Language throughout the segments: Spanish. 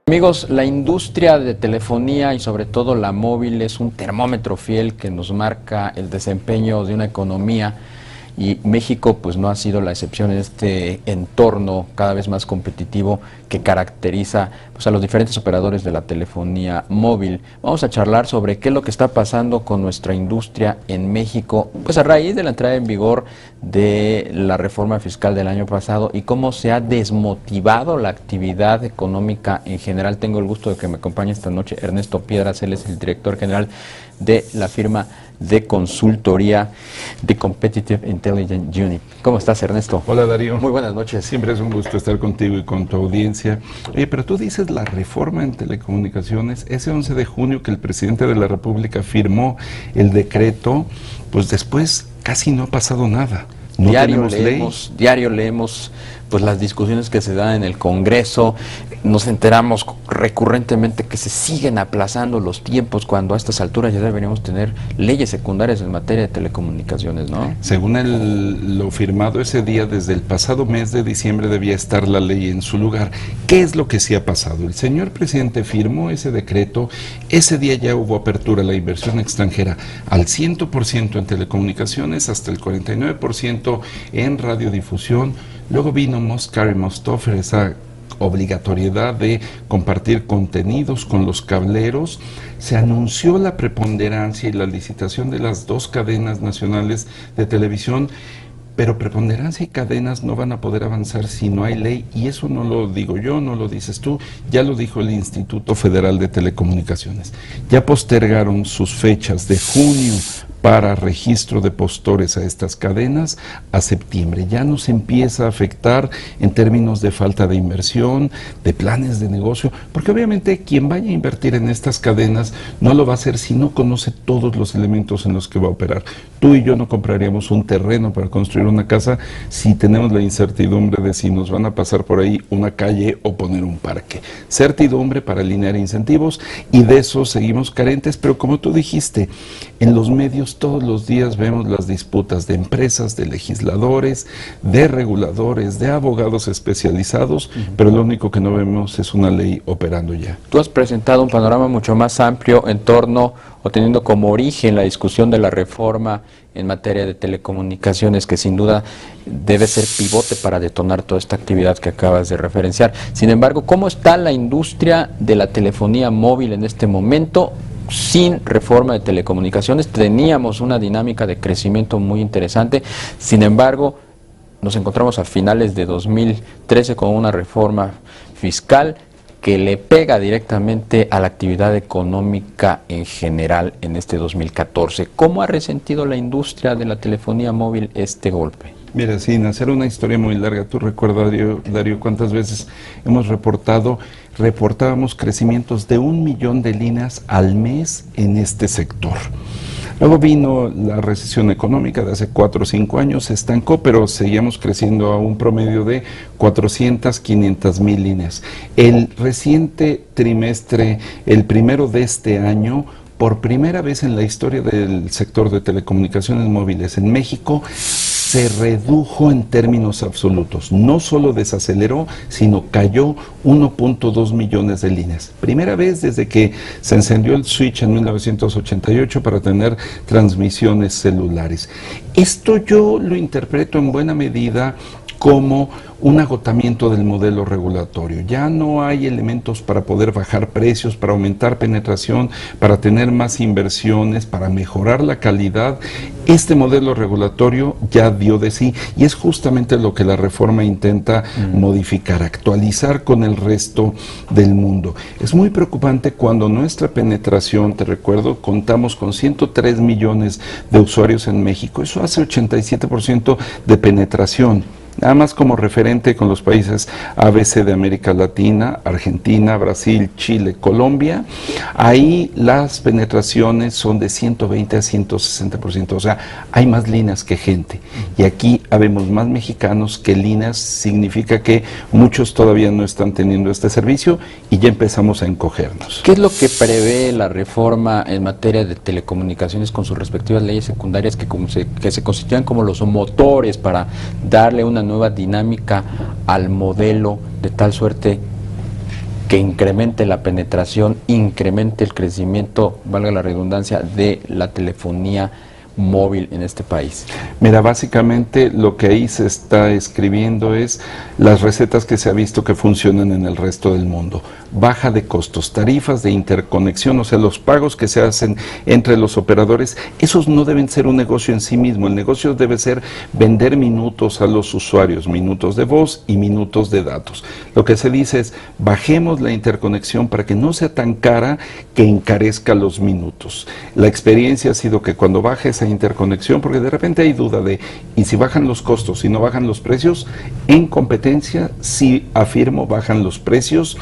Amigos, la industria de telefonía y sobre todo la móvil es un termómetro fiel que nos marca el desempeño de una economía y México pues no ha sido la excepción en este entorno cada vez más competitivo que caracteriza pues, a los diferentes operadores de la telefonía móvil. Vamos a charlar sobre qué es lo que está pasando con nuestra industria en México, pues a raíz de la entrada en vigor de la reforma fiscal del año pasado y cómo se ha desmotivado la actividad económica en general. Tengo el gusto de que me acompañe esta noche Ernesto Piedras, él es el director general de la firma de consultoría The Competitive Intelligence Unit. ¿Cómo estás, Ernesto? Hola, Darío. Muy buenas noches. Siempre es un gusto estar contigo y con tu audiencia. Oye, pero tú dices la reforma en telecomunicaciones, ese 11 de junio que el presidente de la República firmó el decreto, pues después casi no ha pasado nada. No Diario leemos pues las discusiones que se dan en el Congreso, nos enteramos recurrentemente que se siguen aplazando los tiempos cuando a estas alturas ya deberíamos tener leyes secundarias en materia de telecomunicaciones, ¿no? Según lo firmado ese día, desde el pasado mes de diciembre debía estar la ley en su lugar. ¿Qué es lo que sí ha pasado? El señor presidente firmó ese decreto, ese día ya hubo apertura a la inversión extranjera al 100% en telecomunicaciones, hasta el 49% en radiodifusión. Luego vino Moscar y Mostoffer, esa obligatoriedad de compartir contenidos con los cableros. Se anunció la preponderancia y la licitación de las dos cadenas nacionales de televisión, pero preponderancia y cadenas no van a poder avanzar si no hay ley, y eso no lo digo yo, no lo dices tú, ya lo dijo el Instituto Federal de Telecomunicaciones. Ya postergaron sus fechas de junio para registro de postores a estas cadenas a septiembre. Ya nos empieza a afectar en términos de falta de inversión, de planes de negocio, porque obviamente quien vaya a invertir en estas cadenas no lo va a hacer si no conoce todos los elementos en los que va a operar. Tú y yo no compraríamos un terreno para construir una casa si tenemos la incertidumbre de si nos van a pasar por ahí una calle o poner un parque. Certidumbre para alinear incentivos, y de eso seguimos carentes, pero como tú dijiste, en los medios todos los días vemos las disputas de empresas, de legisladores, de reguladores, de abogados especializados, pero lo único que no vemos es una ley operando ya. Tú has presentado un panorama mucho más amplio en torno o teniendo como origen la discusión de la reforma en materia de telecomunicaciones, que sin duda debe ser pivote para detonar toda esta actividad que acabas de referenciar. Sin embargo, ¿cómo está la industria de la telefonía móvil en este momento? Sin reforma de telecomunicaciones teníamos una dinámica de crecimiento muy interesante, sin embargo nos encontramos a finales de 2013 con una reforma fiscal que le pega directamente a la actividad económica en general en este 2014. ¿Cómo ha resentido la industria de la telefonía móvil este golpe? Mira, sin hacer una historia muy larga, tú recuerdas, Darío, cuántas veces hemos reportábamos crecimientos de 1 millón de líneas al mes en este sector. Luego vino la recesión económica de hace 4 o 5 años, se estancó, pero seguíamos creciendo a un promedio de 400, 500 mil líneas. El reciente trimestre, el primero de este año, por primera vez en la historia del sector de telecomunicaciones móviles en México, se redujo en términos absolutos. No solo desaceleró, sino cayó 1.2 millones de líneas. Primera vez desde que se encendió el switch en 1988 para tener transmisiones celulares. Esto yo lo interpreto en buena medida como un agotamiento del modelo regulatorio. Ya no hay elementos para poder bajar precios, para aumentar penetración, para tener más inversiones, para mejorar la calidad. Este modelo regulatorio ya dio de sí, y es justamente lo que la reforma intenta modificar, actualizar con el resto del mundo. Es muy preocupante cuando nuestra penetración, te recuerdo, contamos con 103 millones de usuarios en México. Eso hace 87% de penetración. Nada más como referente con los países ABC de América Latina, Argentina, Brasil, Chile, Colombia, ahí las penetraciones son de 120 a 160%, o sea, hay más líneas que gente. Y aquí habemos más mexicanos que líneas, significa que muchos todavía no están teniendo este servicio y ya empezamos a encogernos. ¿Qué es lo que prevé la reforma en materia de telecomunicaciones con sus respectivas leyes secundarias que se constituyan como los motores para darle una nueva dinámica al modelo, de tal suerte que incremente la penetración, incremente el crecimiento, valga la redundancia, de la telefonía móvil en este país? Mira, básicamente lo que ahí se está escribiendo es las recetas que se ha visto que funcionan en el resto del mundo. Baja de costos, tarifas de interconexión, o sea, los pagos que se hacen entre los operadores, esos no deben ser un negocio en sí mismo. El negocio debe ser vender minutos a los usuarios, minutos de voz y minutos de datos. Lo que se dice es, bajemos la interconexión para que no sea tan cara que encarezca los minutos. La experiencia ha sido que cuando baja esa interconexión, porque de repente hay duda de, ¿y si bajan los costos y no bajan los precios? En competencia, sí afirmo, bajan los precios.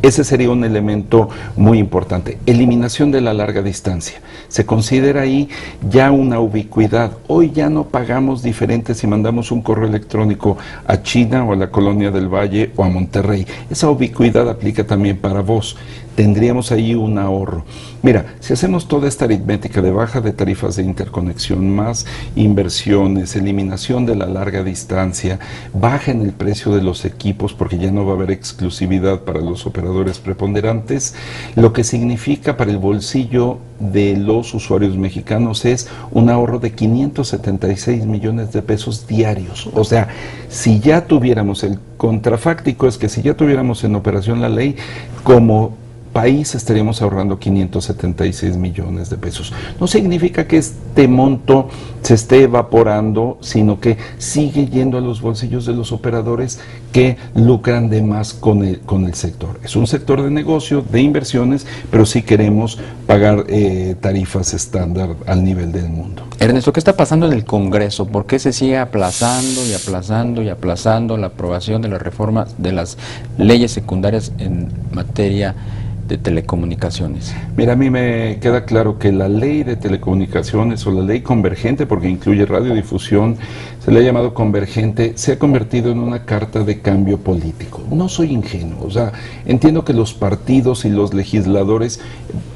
Ese sería un elemento muy importante. Eliminación de la larga distancia. Se considera ahí ya una ubicuidad. Hoy ya no pagamos diferente si mandamos un correo electrónico a China o a la Colonia del Valle o a Monterrey. Esa ubicuidad aplica también para voz. Tendríamos ahí un ahorro. Mira, si hacemos toda esta aritmética de baja de tarifas de interconexión, más inversiones, eliminación de la larga distancia, baja en el precio de los equipos porque ya no va a haber exclusividad para los operadores preponderantes, lo que significa para el bolsillo de los usuarios mexicanos es un ahorro de 576 millones de pesos diarios. O sea, si ya tuviéramos, el contrafáctico es que si ya tuviéramos en operación la ley, como país estaríamos ahorrando 576 millones de pesos. No significa que este monto se esté evaporando, sino que sigue yendo a los bolsillos de los operadores que lucran de más con el sector. Es un sector de negocio, de inversiones, pero sí queremos pagar tarifas estándar al nivel del mundo. Ernesto, ¿qué está pasando en el Congreso? ¿Por qué se sigue aplazando y aplazando y aplazando la aprobación de las reformas de las leyes secundarias en materia de telecomunicaciones? Mira, a mí me queda claro que la ley de telecomunicaciones o la ley convergente, porque incluye radiodifusión, se le ha llamado convergente, se ha convertido en una carta de cambio político. No soy ingenuo, o sea, entiendo que los partidos y los legisladores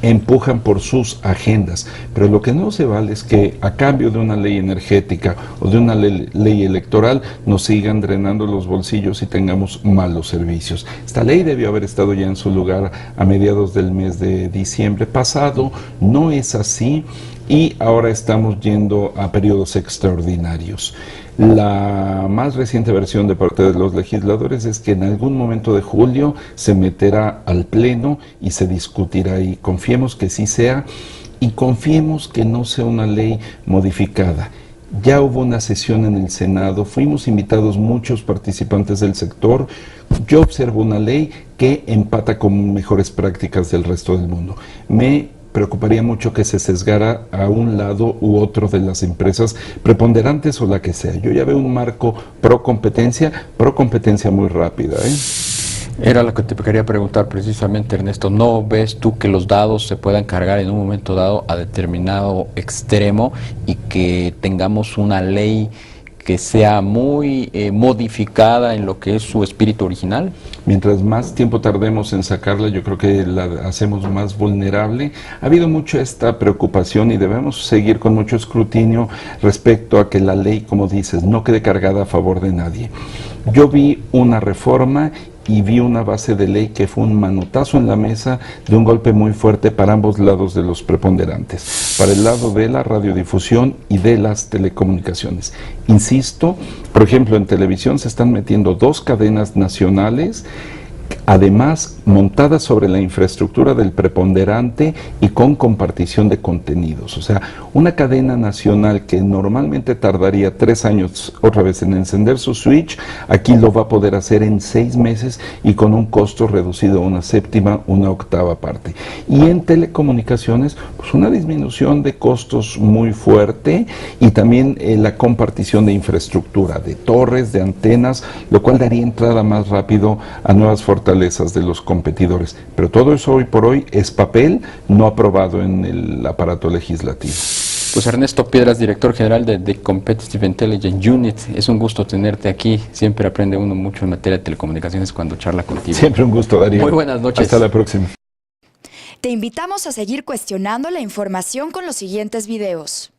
empujan por sus agendas, pero lo que no se vale es que a cambio de una ley energética o de una ley electoral nos sigan drenando los bolsillos y tengamos malos servicios. Esta ley debió haber estado ya en su lugar a mediados del mes de diciembre pasado, no es así y ahora estamos yendo a periodos extraordinarios. La más reciente versión de parte de los legisladores es que en algún momento de julio se meterá al pleno y se discutirá y confiemos que sí sea y confiemos que no sea una ley modificada. Ya hubo una sesión en el Senado, fuimos invitados muchos participantes del sector. Yo observo una ley que empata con mejores prácticas del resto del mundo. Me preocuparía mucho que se sesgara a un lado u otro de las empresas preponderantes o la que sea. Yo ya veo un marco pro competencia muy rápida, Era lo que te quería preguntar precisamente, Ernesto. ¿No ves tú que los dados se puedan cargar en un momento dado a determinado extremo y que tengamos una ley que sea muy modificada en lo que es su espíritu original? Mientras más tiempo tardemos en sacarla, yo creo que la hacemos más vulnerable. Ha habido mucha esta preocupación y debemos seguir con mucho escrutinio respecto a que la ley, como dices, no quede cargada a favor de nadie. Yo vi una reforma y vi una base de ley que fue un manotazo en la mesa de un golpe muy fuerte para ambos lados de los preponderantes, para el lado de la radiodifusión y de las telecomunicaciones. Insisto, por ejemplo, en televisión se están metiendo 2 cadenas nacionales, además montadas sobre la infraestructura del preponderante y con compartición de contenidos. O sea, una cadena nacional que normalmente tardaría 3 años otra vez en encender su switch, aquí lo va a poder hacer en 6 meses y con un costo reducido a 1/7, 1/8 parte. Y en telecomunicaciones, pues una disminución de costos muy fuerte y también la compartición de infraestructura, de torres, de antenas, lo cual daría entrada más rápido a nuevas fortalezas de los competidores. Pero todo eso hoy por hoy es papel no aprobado en el aparato legislativo. Pues Ernesto Piedras, director general de The Competitive Intelligence Unit, es un gusto tenerte aquí. Siempre aprende uno mucho en materia de telecomunicaciones cuando charla contigo. Siempre un gusto, Darío. Muy buenas noches. Hasta la próxima. Te invitamos a seguir cuestionando la información con los siguientes videos.